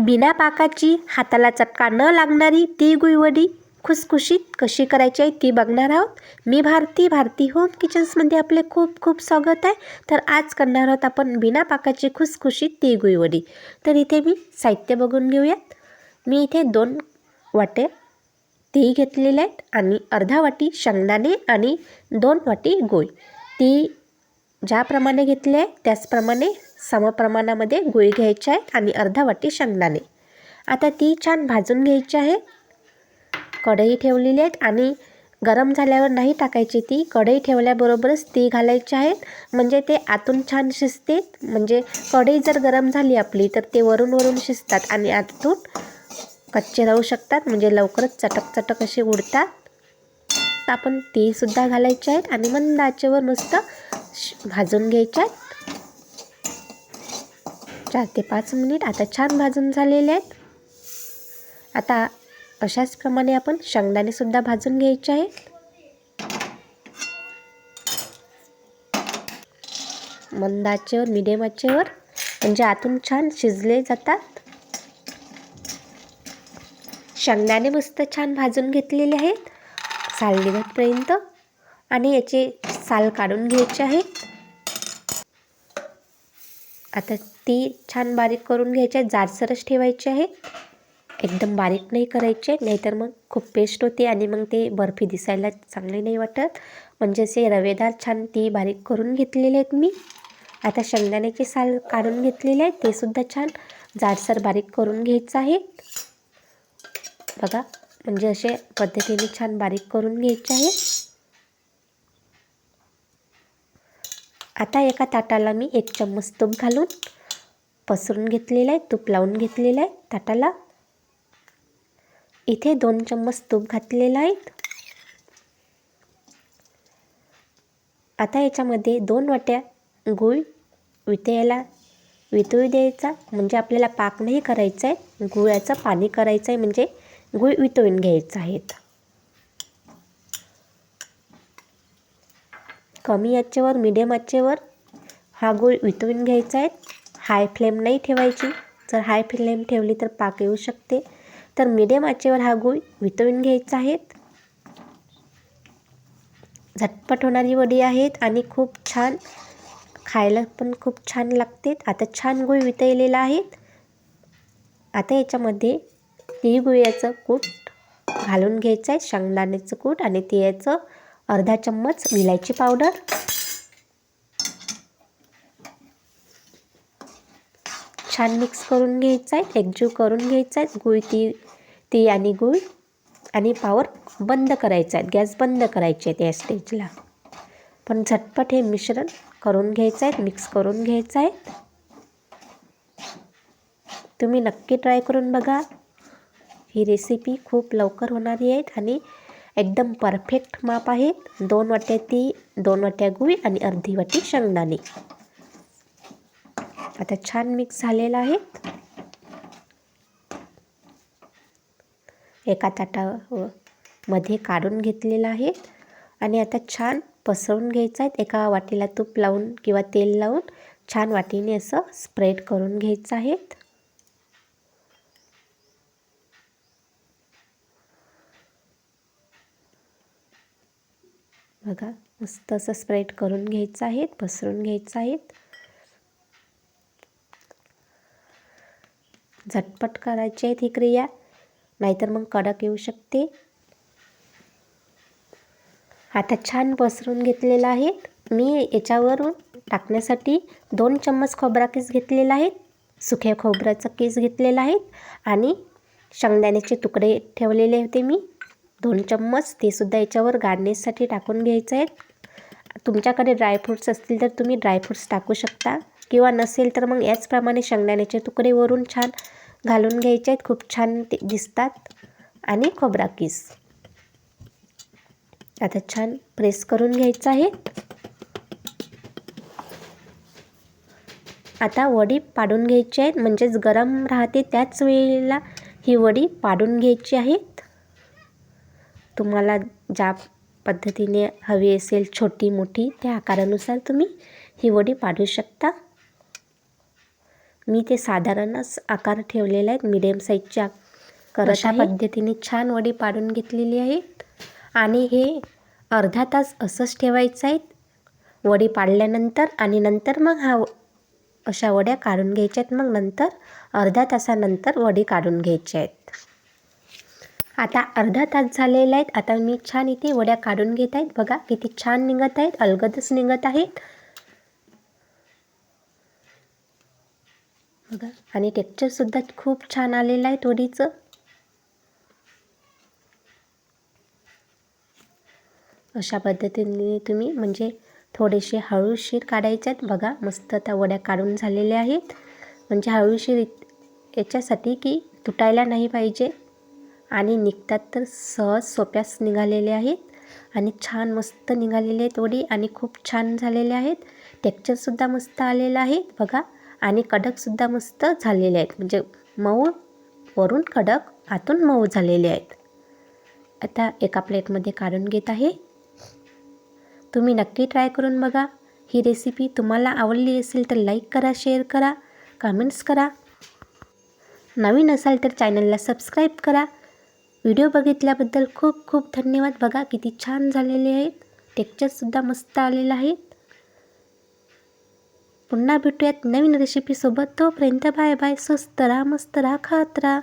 बिना पाकाची, हाताला चटका न लागणारी ती गुळवडी खुसखुशीत कशी करायची आहे ती बघणार आहोत. मी भारती होम किचन्समध्ये आपले खूप खूप स्वागत आहे. तर आज करणार आहोत आपण बिना पाकाची खुसखुशीत ती गुळवडी. तर इथे मी साहित्य बघून घेऊयात. मी इथे 2 वाटे तीळ घेतलेले आहेत आणि अर्धा वाटी शेंगदाणे आणि 2 वाटी गूळ. ती ज्याप्रमाणे घेतले आहे त्याचप्रमाणे समप्रमाणामध्ये गूळ घ्यायचे आहेत आणि अर्धा वाटी शेंगदाणे. आता ती छान भाजून घ्यायची आहे. कढई ठेवलेली आहेत आणि गरम झाल्यावर नाही टाकायची, ती कढई ठेवल्याबरोबरच ती घालायची आहेत, म्हणजे ते आतून छान शिजते. म्हणजे कढई जर गरम झाली आपली तर ते वरून शिजतात आणि आतून कच्चे राहू शकतात, म्हणजे लवकरच चटक असे उडतात. आपण ती सुद्धा घालायची आहेत आणि मंद आचेवर मस्त भाजून घ्यायच्या आहेत 4 ते 5 मिनिट. आता छान भाजून झालेले आहेत. आता अशाच प्रमाणे आपण शेंगदाणे सुद्धा भाजून घ्यायचे आहेत. मंद आचेवर, मीडियम आचेवर, म्हणजे आतून छान शिजले जातात. शेंगदाणे मस्त छान भाजून घेतलेले आहेत साल निघतपर्यंत आणि याचे साल काढून घ्यायचे आहे. आता ती छान बारीक करून घ्यायची, जाडसरच ठेवायची आहे. एकदम बारीक नाही करायचे, नाहीतर मग खूप पेस्ट होते आणि मग ते बर्फी दिसायला चांगले नाही वाटत. म्हणजे असे रवेदार छान ती बारीक करून घेतलेले आहेत मी. आता शेंगदाण्याचे साल काढून घेतलेले आहेत, ते सुद्धा छान जाडसर बारीक करून घ्यायचं आहे. बघा, म्हणजे असे पद्धतीने छान बारीक करून घ्यायचे आहे. आता एका ताटाला मी 1 चम्मच तूप घालून पसरून घेतलेलं आहे. तूप लावून घेतलेलं आहे ताटाला. इथे 2 चम्मच तूप घातलेलं आहे. आता याच्यामध्ये 2 वाट्या गूळ वितळू द्यायचा. म्हणजे आपल्याला पाक नाही करायचा आहे, गुळाचं पाणी करायचं आहे, म्हणजे गूळ वितळून घ्यायचं आहे. कमी आचेवर, मीडियम आचेवर हा गूळ वितळून घ्यायचा आहे. हाय फ्लेम नाही ठेवायची. जर हाय फ्लेम ठेवली तर पाक येऊ शकते. तर मीडियम आचेवर हा गूळ वितळून घ्यायचा आहे. झटपट होणारी वडी आहेत आणि खूप छान, खायला पण खूप छान लागते. आता छान गूळ वितळलेला आहे. आता याच्यामध्ये तिळगुळाचं कूट घालून घ्यायचं आहे, शेंगदाण्याचं कूट आणि तिळाचं अर्धा चम्मच विलायची पावडर. छान मिक्स करून घ्यायचं आहे, एकजीव करून घ्यायचं आहे तीळ आणि गूळ. आणि पावर बंद करायचा आहे, गॅस बंद करायचे आहे त्या स्टेजला. पण झटपट हे मिश्रण करून घ्यायचं आहे, मिक्स करून घ्यायचं आहे. तुम्ही नक्की ट्राय करून बघा. ही रेसिपी खूप लवकर होणारी आहे आणि एकदम परफेक्ट माप आहे. 2 वाट्या तीळ, 2 वाट्या गूळ आणि अर्धी वाटी शेंगदाणे. आता छान मिक्स झालेलं आहे. एका ताटामध्ये काढून घेतलेलं आहे आणि आता छान पसरवून घ्यायचं आहे. एका वाटीला तूप लावून किंवा तेल लावून छान वाटीने असं स्प्रेड करून घ्यायचं आहे. बघा, मस्त असं स्प्रेड करून घ्यायचं आहे, पसरून घ्यायचं आहे. झटपट करायची आहे ही क्रिया, नाहीतर मग कडक येऊ शकते. आता छान पसरून घेतलेला आहे. मी याच्यावरून टाकण्यासाठी 2 चम्मच खोबरा किस घेतलेला आहे, सुक्या खोबऱ्याचा किस घेतलेला आहे आणि शेंगदाण्याचे तुकडे ठेवलेले होते मी 2 चम्मच, ते सुद्धा याच्यावर गार्निशसाठी टाकून घ्यायचं आहे. तुमच्याकडे ड्रायफ्रूट्स असतील तर तुम्ही ड्रायफ्रूट्स टाकू शकता किंवा नसेल तर मग याचप्रमाणे शेंगदाण्याचे तुकडे वरून छान घालून घ्यायचे आहेत. खूप छान ते दिसतात. आणि खोबरा किस आता छान प्रेस करून घ्यायचं आहे. आता वडी पाडून घ्यायची आहे, म्हणजेच गरम राहते त्याच वेळेला ही वडी पाडून घ्यायची आहेत. तुम्हाला ज्या पद्धतीने हवी असेल, छोटी मोठी, त्या आकारानुसार तुम्ही ही वडी पाडू शकता. मी ते साधारणच आकार ठेवलेले आहेत, मीडियम साईजच्या अशा पद्धतीने छान वडी पाडून घेतलेली आहेत. आणि हे अर्धा तास असंच ठेवायचं आहे वडी पाडल्यानंतर. आणि नंतर मग अशा वड्या काढून घ्यायच्या आहेत. मग नंतर अर्धा तासानंतर वडी काढून घ्यायच्या आहेत. आता अर्धा तास झालेला आहेत. आता मी छान इथे वड्या काढून घेत आहेत. बघा किती छान निघत आहेत, अलगदच निघत आहेत बघा. आणि टेक्स्चरसुद्धा खूप छान आलेलं आहे वडीचं. अशा पद्धतीने तुम्ही म्हणजे थोडेसे हळूशीर काढायचे आहेत. बघा मस्त आता वड्या काढून झालेल्या आहेत. म्हणजे हळूशीर याच्यासाठी की तुटायला नाही पाहिजे. आणि निघतात तर सहज सोप्याच निघालेले आहेत. आणि छान मस्त निघालेले आहेत वडी. आणि खूप छान झालेले आहेत. टेक्स्चरसुद्धा मस्त आलेलं आहे बघा. आणि कडकसुद्धा मस्त झालेले आहेत. म्हणजे मऊ, वरून कडक, आतून मऊ झालेले आहेत. आता एका प्लेटमध्ये काढून घेत आहे. तुम्ही नक्की ट्राय करून बघा. ही रेसिपी तुम्हाला आवडली असेल तर लाईक करा, शेअर करा, कमेंट्स करा. नवीन असाल तर चॅनलला सबस्क्राईब करा. व्हिडिओ बघितल्याबद्दल खूप खूप धन्यवाद. बघा किती छान झालेले आहेत. टेक्स्चरसुद्धा मस्त आलेलं आहे. पुन्हा भेटूयात नवीन रेसिपीसोबत. तोपर्यंत बाय बाय. स्वस्त राहा, मस्त राहा, खात राहा.